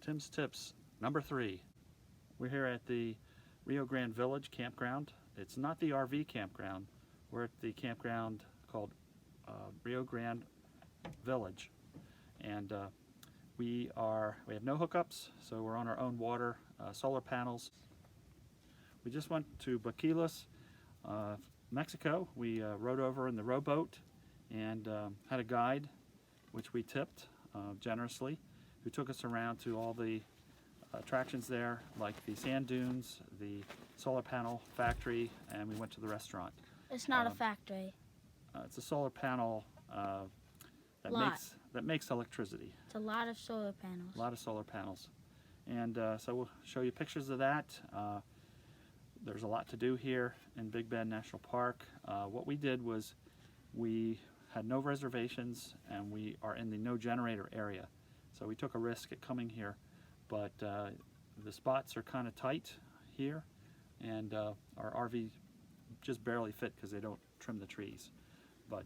Tim's Tips number 3. We're here at the Rio Grande Village campground. It's not the RV campground. We're at the campground called Rio Grande Village, and we have no hookups, so we're on our own water, solar panels. We just went to Boquillas, Mexico. We rode over in the rowboat and had a guide, which we tipped generously, who took us around to all the attractions there, like the sand dunes, the solar panel factory, and we went to the restaurant. It's not a factory. It's a solar panel that makes electricity. It's a lot of solar panels. A lot of solar panels. And so we'll show you pictures of that. There's a lot to do here in Big Bend National Park. What we did was we had no reservations, and we are in the no generator area. So we took a risk at coming here, but the spots are kind of tight here, and our RV just barely fit because they don't trim the trees. But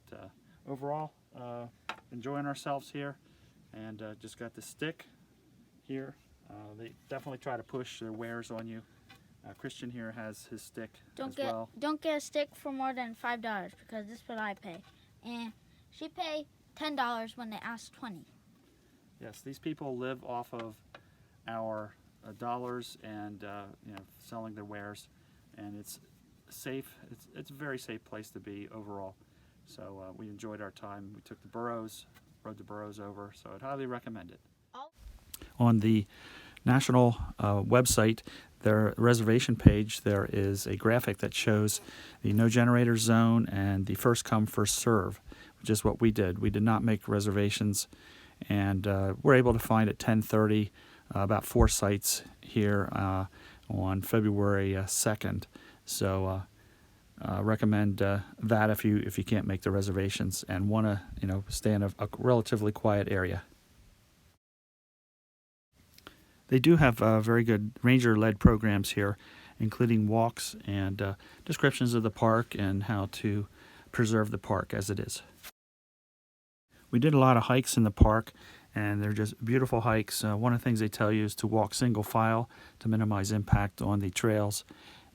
overall, enjoying ourselves here, and just got the stick here. They definitely try to push their wares on you. Christian here has his stick as well. Don't get a stick for more than $5, because this is what I pay. And she paid $10 when they asked $20. Yes, these people live off of our dollars and selling their wares, and it's safe. It's a very safe place to be overall. So we enjoyed our time. We took the burros, rode the burros over, so I'd highly recommend it. On the national website, their reservation page, there is a graphic that shows the no generator zone and the first come first serve, which is what we did. We did not make reservations, and we're able to find at 10:30 about 4 sites here on February 2nd. So recommend that if you can't make the reservations and want to stay in a relatively quiet area. They do have very good ranger-led programs here, including walks and descriptions of the park and how to preserve the park as it is. We did a lot of hikes in the park, and they're just beautiful hikes. One of the things they tell you is to walk single file to minimize impact on the trails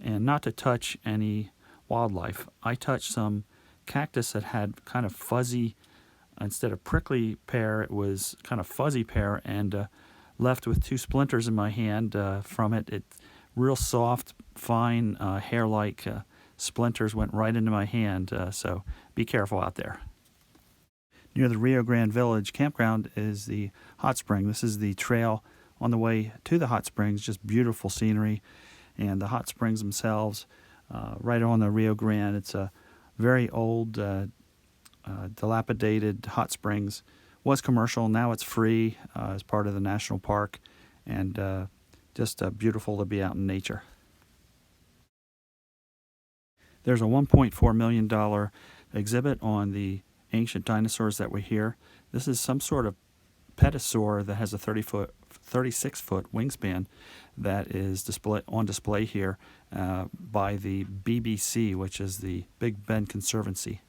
and not to touch any wildlife. I touched some cactus that had kind of fuzzy, instead of prickly pear, it was kind of fuzzy pear, and left with 2 splinters in my hand from it. It's real soft, fine, hair-like splinters went right into my hand, so be careful out there. Near the Rio Grande Village campground is the hot spring. This is the trail on the way to the hot springs, just beautiful scenery, and the hot springs themselves right on the Rio Grande. It's a very old, dilapidated hot springs. Was commercial, now it's free as part of the national park, and just beautiful to be out in nature. There's a $1.4 million exhibit on the ancient dinosaurs that were here. This is some sort of petasaur that has a 36-foot wingspan that is on display here by the BBC, which is the Big Bend Conservancy.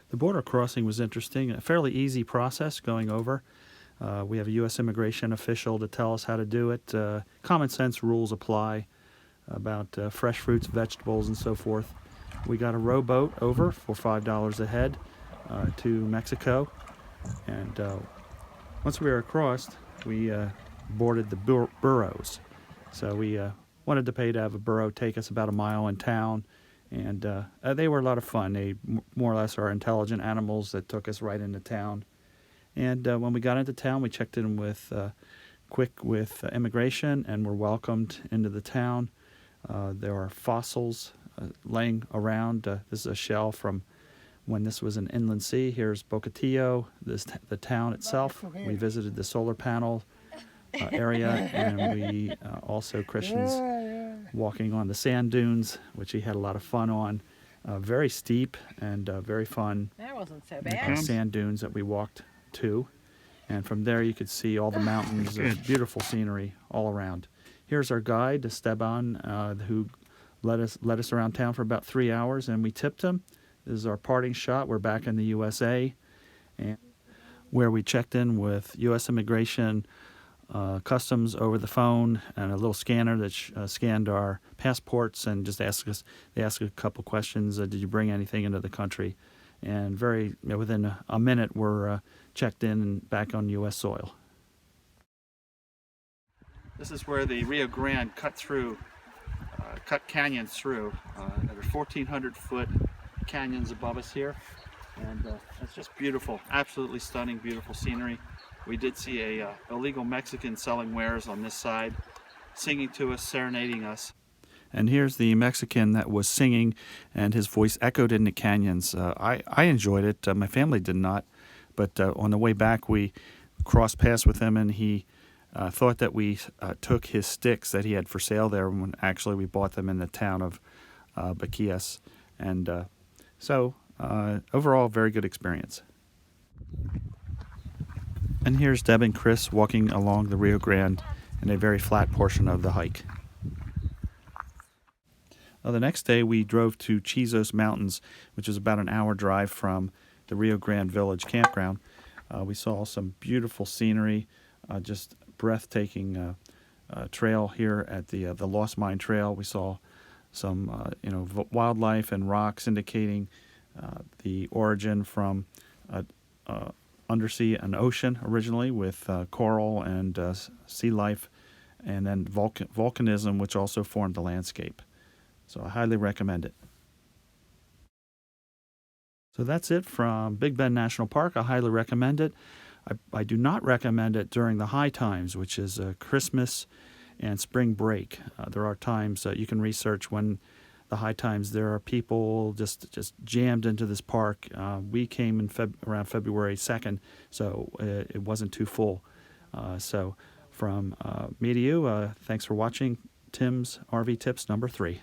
The border crossing was interesting, a fairly easy process going over. We have a U.S. immigration official to tell us how to do it. Common sense rules apply about fresh fruits, vegetables, and so forth. We got a rowboat over for $5 a head to Mexico, and once we were across, we boarded the burros. So we wanted to pay to have a burro take us about a mile in town. And they were a lot of fun. They more or less are intelligent animals that took us right into town. And when we got into town, we checked in with immigration and were welcomed into the town. There are fossils laying around. This is a shell from when this was an inland sea. Here's Boquillas, the town itself. We visited the solar panel area, and we also Christian's walking on the sand dunes, which he had a lot of fun on. Very steep and very fun. That wasn't so bad. Sand dunes that we walked to, and from there you could see all the mountains. Beautiful scenery all around. Here's our guide, Esteban, who led us around town for about 3 hours, and we tipped him. This is our parting shot. We're back in the USA, and where we checked in with U.S. Immigration, Customs over the phone, and a little scanner that scanned our passports and just asked us. They asked a couple questions. Did you bring anything into the country? And within a minute, we're checked in and back on U.S. soil. This is where the Rio Grande cut canyons through. There are 1,400-foot canyons above us here, and it's just beautiful, absolutely stunning, beautiful scenery. We did see a illegal Mexican selling wares on this side, singing to us, serenading us. And here's the Mexican that was singing, and his voice echoed in the canyons. I enjoyed it. My family did not, but on the way back we crossed paths with him, and he thought that we took his sticks that he had for sale there when actually we bought them in the town of Boquillas. And so overall, very good experience. And here's Deb and Chris walking along the Rio Grande in a very flat portion of the hike. The next day we drove to Chisos Mountains, which is about an hour drive from the Rio Grande Village campground. We saw some beautiful scenery, just breathtaking trail here at the Lost Mine Trail. We saw some wildlife and rocks indicating the origin from undersea and ocean originally, with coral and sea life, and then volcanism, which also formed the landscape. So I highly recommend it. So that's it from Big Bend National Park. I highly recommend it. I do not recommend it during the high times, which is Christmas and spring break. There are times you can research when the high times. There are people just jammed into this park. We came in around February 2nd, so it wasn't too full. So from me to you, thanks for watching Tim's RV Tips number 3.